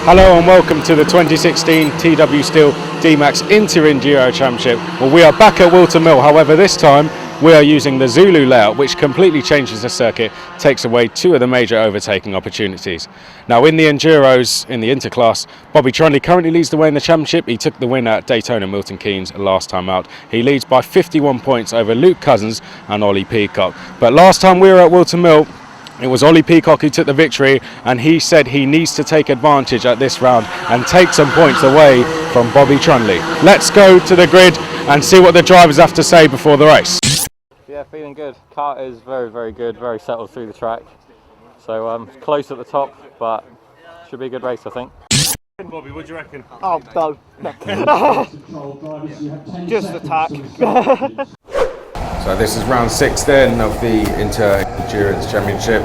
Hello and welcome to the 2016 TW Steel DMAX Enduro Championship. Well, we are back at Wilton Mill, however this time we are using the Zulu layout, which completely changes the circuit, takes away two of the major overtaking opportunities. Now in the Enduros, in the interclass, Bobby Trunley currently leads the way in the championship. He took the win at Daytona Milton Keynes last time out. He leads by 51 points over Luke Cousins and Ollie Peacock. But last time we were at Wilton Mill, it was Ollie Peacock who took the victory, and he said he needs to take advantage at this round and take some points away from Bobby Trunley. Let's go to the grid and see what the drivers have to say before the race. Yeah, feeling good. Kart is very, very good, very settled through the track. So close at the top, but should be a good race, I think. Bobby, what do you reckon? Oh, no. Just attack. So this is round 6 then of the Endurance Championship.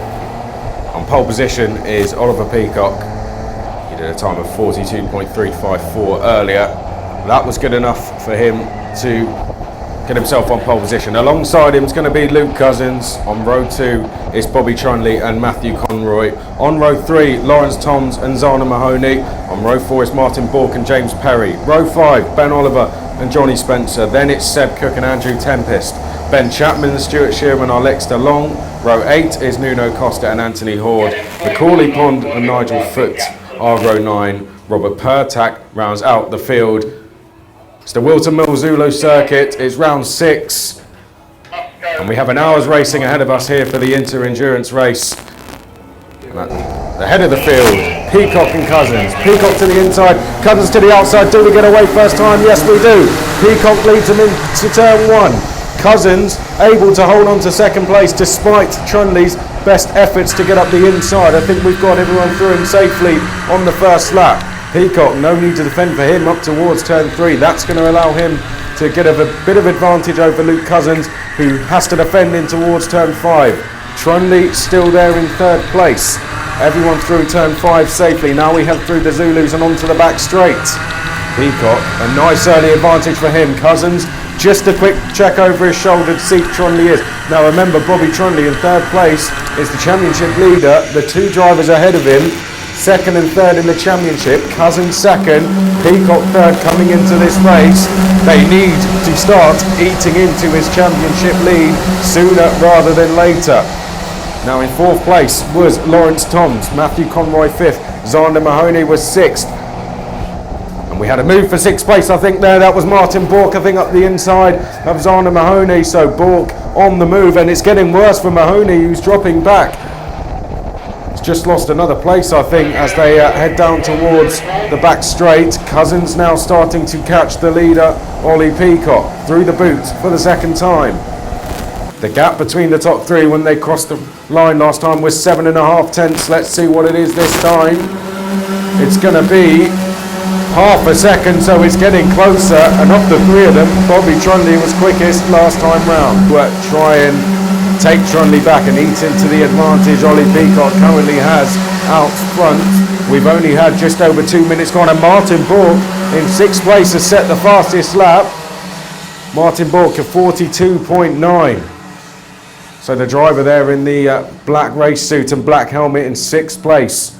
On pole position is Oliver Peacock. He did a time of 42.354 earlier. That was good enough for him to get himself on pole position. Alongside him is going to be Luke Cousins. On row 2 is Bobby Trunley and Matthew Conroy. On row 3, Lawrence Toms and Zana Mahoney. On row 4 is Martin Bork and James Perry. Row 5, Ben Oliver and Johnny Spencer. Then it's Seb Cook and Andrew Tempest. Ben Chapman, Stuart Shearman are next along. Row 8 is Nuno Costa and Anthony Horde. Macaulay Pond and Nigel Foote are row 9. Robert Pertack rounds out the field. It's the Wilton Mill Zulu circuit. It's round 6. And we have an hour's racing ahead of us here for the Endurance race. And at the head of the field, Peacock and Cousins. Peacock to the inside, Cousins to the outside. Do we get away first time? Yes, we do. Peacock leads him into turn 1. Cousins able to hold on to second place despite Trunley's best efforts to get up the inside. I think we've got everyone through him safely on the first lap. Peacock, no need to defend for him up towards turn 3. That's going to allow him to get a bit of advantage over Luke Cousins, who has to defend in towards turn 5. Trunley still there in third place. Everyone through turn 5 safely. Now we head through the Zulus and onto the back straight. Peacock, a nice early advantage for him. Cousins, just a quick check over his shoulder to see if Trunley is. Now remember, Bobby Trunley in third place is the championship leader. The two drivers ahead of him, second and third in the championship. Cousins second, Peacock third coming into this race. They need to start eating into his championship lead sooner rather than later. Now in fourth place was Lawrence Toms, Matthew Conroy fifth, Zander Mahoney was sixth. We had a move for sixth place, I think there. That was Martin Bork, I think, up the inside of Zana Mahoney. So Bork on the move, and it's getting worse for Mahoney, who's dropping back. He's just lost another place, I think, as they head down towards the back straight. Cousins now starting to catch the leader, Ollie Peacock, through the boot for the second time. The gap between the top 3 when they crossed the line last time was 7.5 tenths. Let's see what it is this time. It's going to be half a second, so it's getting closer, and of the 3 of them, Bobby Trunley was quickest last time round. But try and take Trunley back and eat into the advantage Ollie Peacock currently has out front. We've only had just over 2 minutes gone, and Martin Bork in 6th place has set the fastest lap. Martin Bork at 42.9. So the driver there in the black race suit and black helmet in 6th place.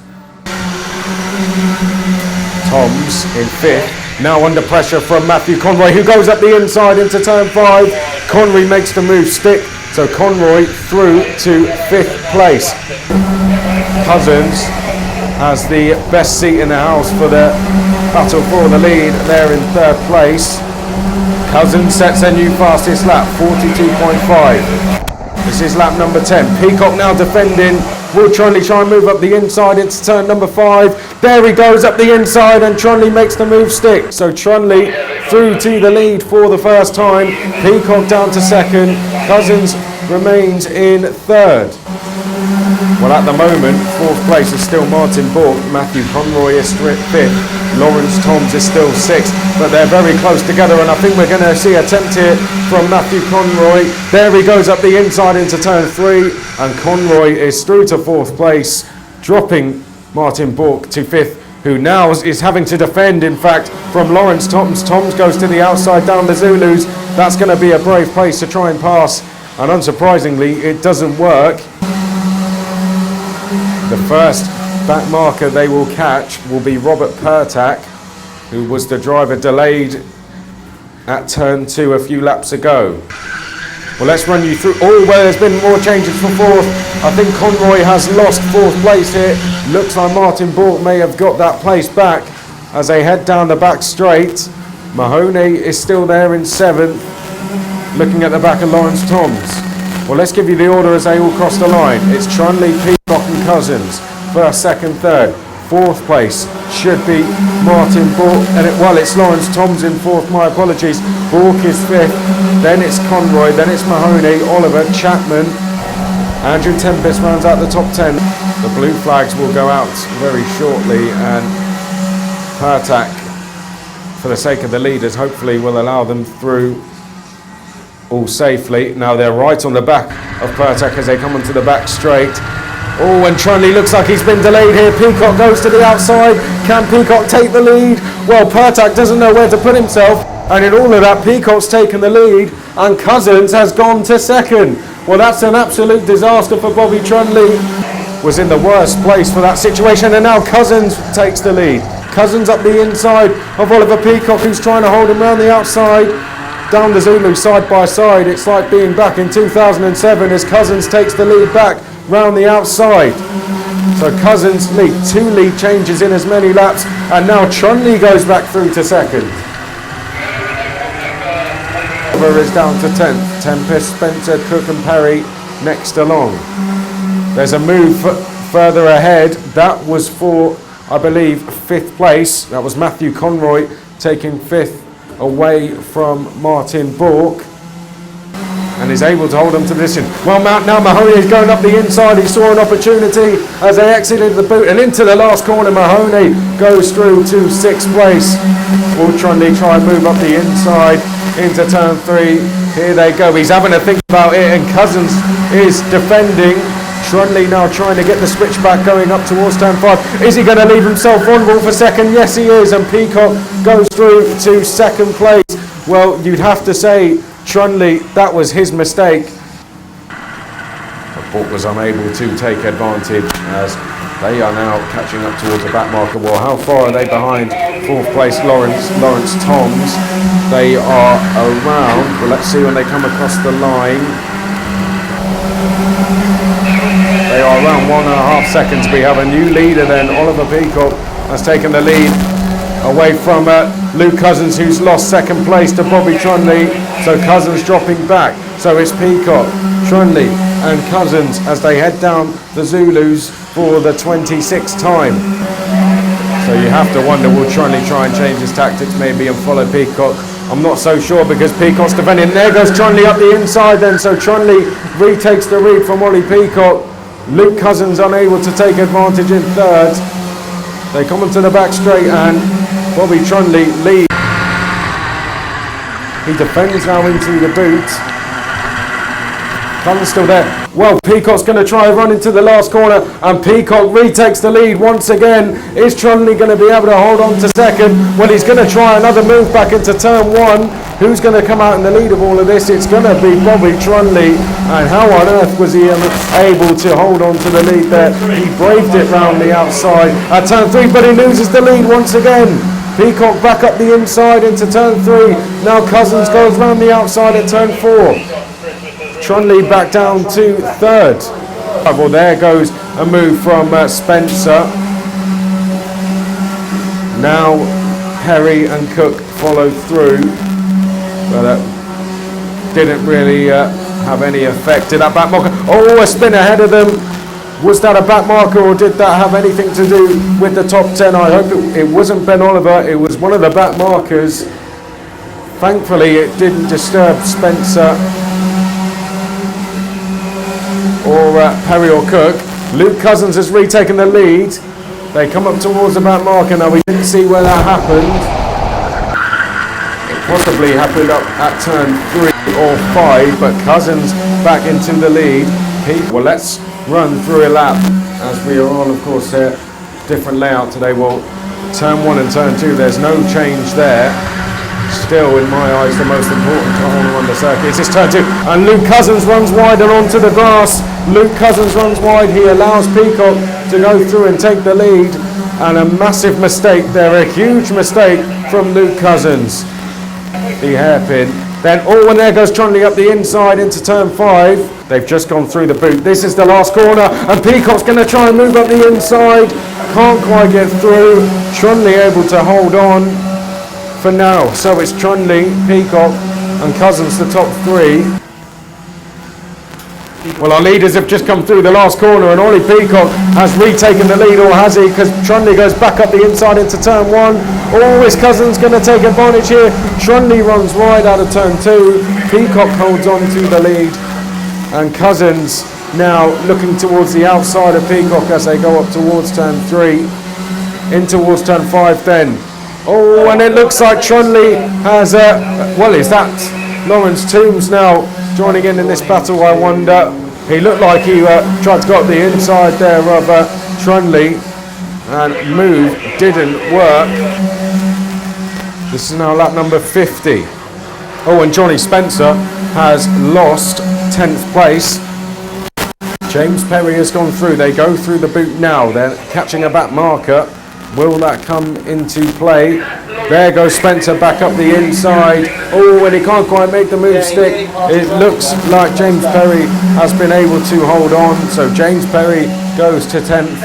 Toms in 5th, now under pressure from Matthew Conroy, who goes up the inside into turn 5. Conroy makes the move stick, so Conroy through to 5th place. Cousins has the best seat in the house for the battle for the lead there in 3rd place. Cousins sets a new fastest lap, 42.5. This is lap number 10. Peacock now defending. Will Trunley try and move up the inside into turn number 5? There he goes up the inside, and Trunley makes the move stick. So Trunley through to the lead for the first time. Peacock down to 2nd. Cousins remains in 3rd. Well, at the moment, 4th place is still Martin Bork. Matthew Conroy is 5th. Lawrence Toms is still 6th. but they're very close together, and I think we're going to see a attempt here from Matthew Conroy. There he goes up the inside into turn 3, and Conroy is through to 4th place, dropping Martin Bork to 5th, who now is having to defend, in fact, from Lawrence Toms. Toms goes to the outside down the Zulus. That's going to be a brave place to try and pass, and unsurprisingly, it doesn't work. The first back marker they will catch will be Robert Pertak, who was the driver delayed at turn 2 a few laps ago. Well, let's run you through. Oh, well, there's been more changes for 4th. I think Conroy has lost 4th place here. Looks like Martin Bork may have got that place back as they head down the back straight. Mahoney is still there in 7th, looking at the back of Lawrence Toms. Well, let's give you the order as they all cross the line. It's Trunley, Peacock and Cousins. 1st, 2nd, 3rd. 4th place should be Martin Bork, and it's Lawrence Toms in 4th, my apologies. Bork is 5th, then it's Conroy, then it's Mahoney, Oliver, Chapman. Andrew Tempest rounds out the top 10. The blue flags will go out very shortly, and Pertak, for the sake of the leaders, hopefully will allow them through all safely. Now they're right on the back of Pertak as they come onto the back straight. Oh, and Trunley looks like he's been delayed here. Peacock goes to the outside. Can Peacock take the lead? Well, Pertak doesn't know where to put himself, and in all of that, Peacock's taken the lead, and Cousins has gone to 2nd. Well, that's an absolute disaster for Bobby Trunley. Was in the worst place for that situation, and now Cousins takes the lead. Cousins up the inside of Oliver Peacock, who's trying to hold him around the outside. Down the Zulu side by side. It's like being back in 2007 as Cousins takes the lead back round the outside. So Cousins lead, 2 lead changes in as many laps, and now Trunley goes back through to 2nd. Is down to 10th. Tempest, Spencer, Cook and Perry next along. There's a move further ahead. That was for, I believe, 5th place. That was Matthew Conroy taking 5th away from Martin Bork, and is able to hold on to the position. Well, now Mahoney is going up the inside. He saw an opportunity as they exited the boot, and into the last corner Mahoney goes through to 6th place. Will Trunley try and move up the inside into turn 3? Here they go. He's having to think about it, and Cousins is defending. Trunley now trying to get the switchback going up towards turn 5. Is he going to leave himself vulnerable for 2nd? Yes, he is, and Peacock goes through to 2nd place. Well, you'd have to say Trunley, that was his mistake. But Bork was unable to take advantage as they are now catching up towards the back marker. Well, how far are they behind 4th place Lawrence Toms? They are around, well, let's see when they come across the line. They are around 1.5 seconds. We have a new leader then. Oliver Peacock has taken the lead away from Luke Cousins, who's lost 2nd place to Bobby Trunley. So Cousins dropping back. So it's Peacock, Trunley and Cousins as they head down the Zulus for the 26th time. So you have to wonder, will Trunley try and change his tactics maybe and follow Peacock? I'm not so sure because Peacock's defending. There goes Trunley up the inside then. So Trunley retakes the lead from Ollie Peacock. Luke Cousins unable to take advantage in 3rd. They come onto the back straight and Bobby Trunley leads. He defends now into the boot. Cousins still there. Well, Peacock's going to try and run into the last corner, and Peacock retakes the lead once again. Is Trunley going to be able to hold on to 2nd? Well, he's going to try another move back into turn 1. Who's going to come out in the lead of all of this? It's going to be Bobby Trunley. And how on earth was he able to hold on to the lead there? He braved it round the outside at turn 3, but he loses the lead once again. Peacock back up the inside into turn 3. Now Cousins goes round the outside at turn 4. Trunley back down to 3rd. Well, there goes a move from Spencer. Now Perry and Cook follow through, but that didn't really have any effect. Did that back marker? Oh, a spin ahead of them. Was that a back marker, or did that have anything to do with the top 10? I hope it wasn't Ben Oliver. It was one of the back markers. Thankfully, it didn't disturb Spencer or Perry or Cook. Luke Cousins has retaken the lead. They come up towards the back marker now. We didn't see where that happened. possibly happened up at turn 3 or 5, but Cousins back into the lead. Well, let's run through a lap as we are on, of course, here. Different layout today. Well, turn 1 and turn 2, there's no change there. Still, in my eyes, the most important corner on the circuit is this turn 2. And Luke Cousins runs wide and onto the grass. Luke Cousins runs wide. He allows Peacock to go through and take the lead. And a massive mistake there, a huge mistake from Luke Cousins. The hairpin. Then, and there goes Trundle up the inside into turn 5. They've just gone through the boot. This is the last corner, and Peacock's going to try and move up the inside. Can't quite get through. Trundle able to hold on for now. So it's Trundle, Peacock, and Cousins, the top 3. Well, our leaders have just come through the last corner, and Ollie Peacock has retaken the lead, or has he? Because Trundle goes back up the inside into turn 1. Is Cousins going to take advantage here? Trundle runs wide out of turn 2. Peacock holds on to the lead, and Cousins now looking towards the outside of Peacock as they go up towards turn 3, in towards turn 5 then. And it looks like Trundle has, is that Lawrence Toombs now joining in this battle, I wonder? He looked like he tried to go up the inside there of Trundle, and move didn't work. This is now lap number 50. And Johnny Spencer has lost 10th place. James Perry has gone through. They go through the boot now. They're catching a back marker. Will that come into play? There goes Spencer back up the inside. And he can't quite make the move stick. It looks like James Perry has been able to hold on. So James Perry goes to 10th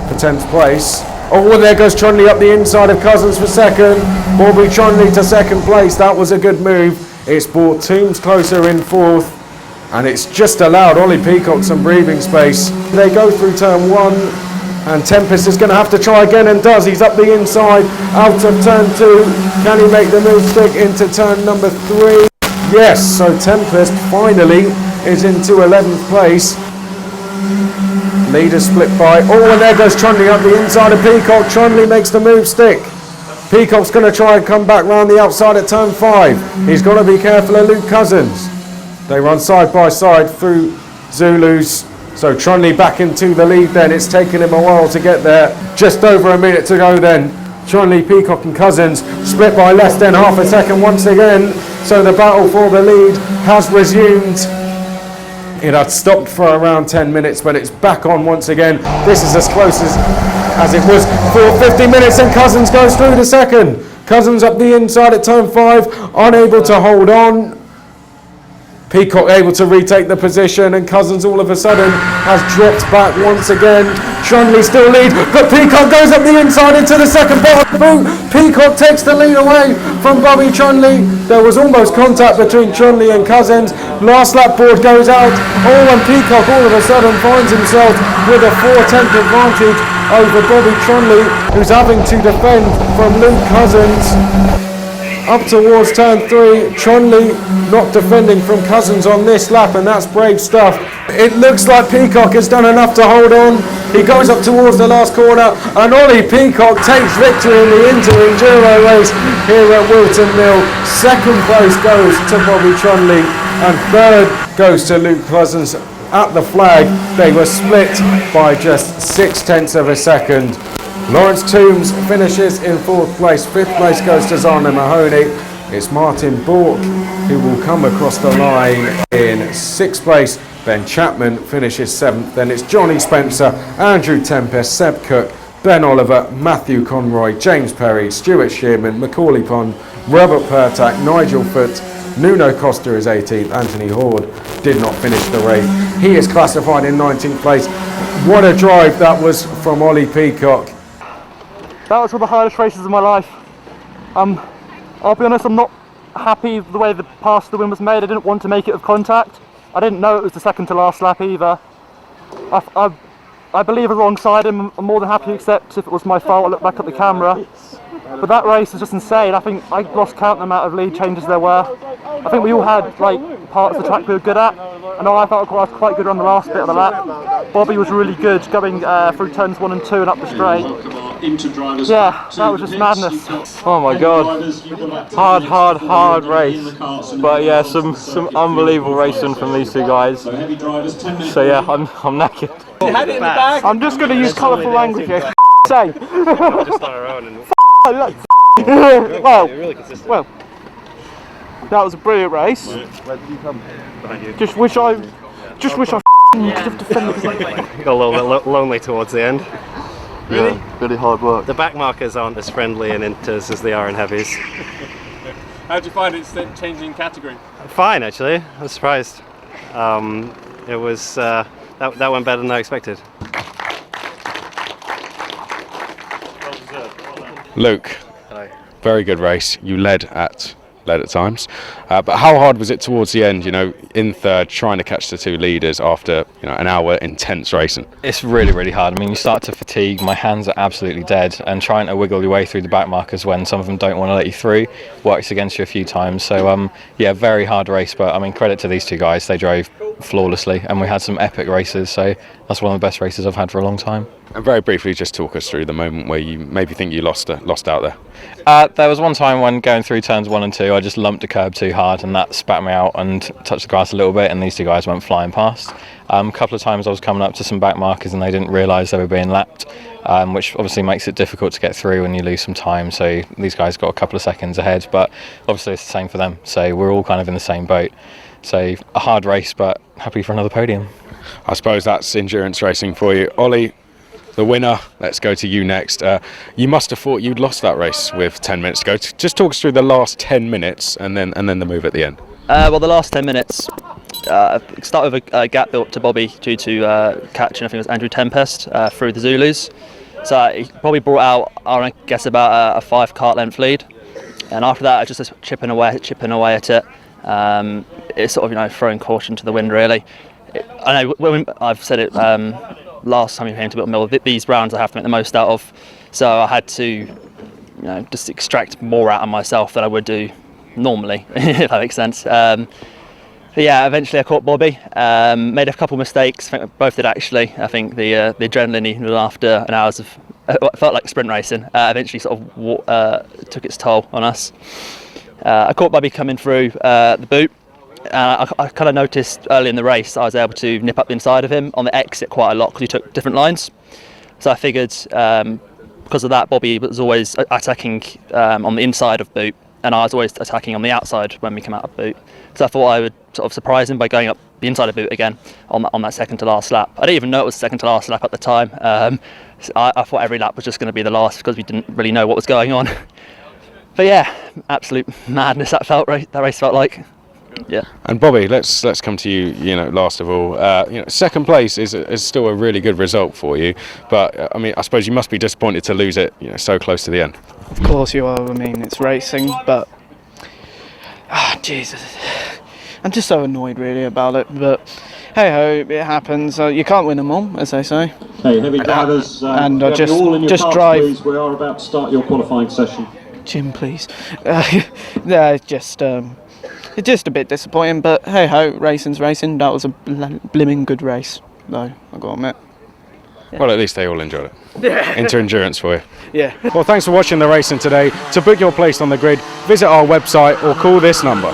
for 10th place. There goes Trundle up the inside of Cousins for second. Bobby Trundle to second place. That was a good move. It's brought Toombs closer in 4th. And it's just allowed Ollie Peacock some breathing space. They go through turn 1. And Tempest is going to have to try again, and does. He's up the inside, out of turn 2. Can he make the move stick into turn number 3? Yes, so Tempest finally is into 11th place. Leader split by, and there goes Trundle up the inside of Peacock. Trundle makes the move stick. Peacock's going to try and come back round the outside at turn 5. He's got to be careful of Luke Cousins. They run side by side through Zulus. So Trundle back into the lead then. It's taken him a while to get there. Just over a minute to go then. Trundle, Peacock and Cousins split by less than half a second once again. So the battle for the lead has resumed. It had stopped for around 10 minutes, but it's back on once again. This is as close as it was for 50 minutes, and Cousins goes through the second. Cousins up the inside at turn 5, unable to hold on. Peacock able to retake the position, and Cousins all of a sudden has dropped back once again. Trundle still lead, but Peacock goes up the inside into the second part of the boot. Peacock takes the lead away from Bobby Trundle. There was almost contact between Trundle and Cousins. Last lap board goes out. And Peacock all of a sudden finds himself with a 4/10 advantage over Bobby Trundle, who's having to defend from Luke Cousins. Up towards turn 3, Trundle not defending from Cousins on this lap, and that's brave stuff. It looks like Peacock has done enough to hold on. He goes up towards the last corner, and Ollie Peacock takes victory in the Enduro race here at Wilton Mill. Second place goes to Bobby Trundle, and third goes to Luke Cousins. At the flag, they were split by just 0.6 of a second. Lawrence Toombs finishes in 4th place. 5th place goes to Zana Mahoney. It's Martin Bork who will come across the line in 6th place. Ben Chapman finishes 7th. Then it's Johnny Spencer, Andrew Tempest, Seb Cook, Ben Oliver, Matthew Conroy, James Perry, Stuart Shearman, Macaulay Pond, Robert Pertak, Nigel Foote, Nuno Costa is 18th. Anthony Horde did not finish the race. He is classified in 19th place. What a drive that was from Ollie Peacock. That was one of the hardest races of my life. I'll be honest, I'm not happy with the way the pass to the win was made. I didn't want to make it with contact. I didn't know it was the second to last lap either. I believe alongside him. I'm more than happy to accept if it was my fault. I look back at the camera. But that race was just insane. I think I lost count the amount of lead changes there were. I think we all had parts of the track we were good at. I know I felt I was quite good on the last bit of the lap. Bobby was really good going through turns 1 and 2 and up the straight. Yeah, that was just madness. Oh my god. Hard race. But yeah, some unbelievable racing from these two guys. So yeah, I'm knackered. I'm just going to use colourful language here. Say. Just on our own. And well, that was a brilliant race. where did you come? Behind you. Just wish I could have defended. Got a little bit lonely towards the end. Really? Really hard work. The back markers aren't as friendly in inters as they are in heavies. How'd you find it changing category? Fine, actually. I was surprised. It was that went better than I expected. Luke, Hello. very good race. You led at times, but how hard was it towards the end? You know, in third, trying to catch the two leaders after an hour intense racing. It's really hard. I mean, you start to fatigue. My hands are absolutely dead, and trying to wiggle your way through the back markers when some of them don't want to let you through works against you a few times. So yeah, very hard race. But I mean, credit to these two guys. They drove flawlessly, and we had some epic races. So that's one of the best races I've had for a long time. And very briefly, just talk us through the moment where you maybe think you lost out there. There was one time when going through turns 1 and 2, I just lumped a curb too hard, and that spat me out and touched the grass a little bit, and these two guys went flying past. A couple of times I was coming up to some back markers and they didn't realise they were being lapped, which obviously makes it difficult to get through and you lose some time. So these guys got a couple of seconds ahead, but obviously it's the same for them. So we're all kind of in the same boat. So a hard race, but happy for another podium. I suppose that's endurance racing for you. Ollie, the winner, let's go to you next. You must have thought you'd lost that race with 10 minutes to go. Just talk us through the last 10 minutes and then the move at the end. Well, the last 10 minutes start with a gap built to Bobby due to catching, I think it was Andrew Tempest through the Zulus. So he probably brought out, I guess, about a 5 kart length lead. And after that, I just chipping away at it. It's sort of throwing caution to the wind really. I know when I've said it last time we came to Milton Mill, these rounds I have to make the most out of. So I had to just extract more out of myself than I would do normally, if that makes sense. But yeah, eventually I caught Bobby. Made a couple mistakes. I think we both did actually. I think the adrenaline even after an hours of it felt like sprint racing. Eventually sort of took its toll on us. I caught Bobby coming through the boot. I kind of noticed early in the race I was able to nip up the inside of him on the exit quite a lot because he took different lines. So I figured because of that, Bobby was always attacking on the inside of boot, and I was always attacking on the outside when we came out of boot. So I thought I would sort of surprise him by going up the inside of boot again on that second to last lap. I didn't even know it was the second to last lap at the time. So I thought every lap was just going to be the last because we didn't really know what was going on. But yeah, absolute madness that race felt like. Yeah. And Bobby, let's come to you. Last of all, second place is still a really good result for you. But I mean, I suppose you must be disappointed to lose it, so close to the end. Of course you are. I mean, it's racing, but Jesus, I'm just so annoyed really about it. But hey ho, it happens. You can't win them all, as they say. Hey, heavy drivers, and just drive. Please. We are about to start your qualifying session. Jim, please. It's just a bit disappointing, but hey ho, racing's racing. That was a blimmin' good race, though, I've got to admit. Yeah. Well, at least they all enjoyed it. Yeah. Inter-endurance for you. Yeah. Well, thanks for watching the racing today. To book your place on the grid, visit our website or call this number.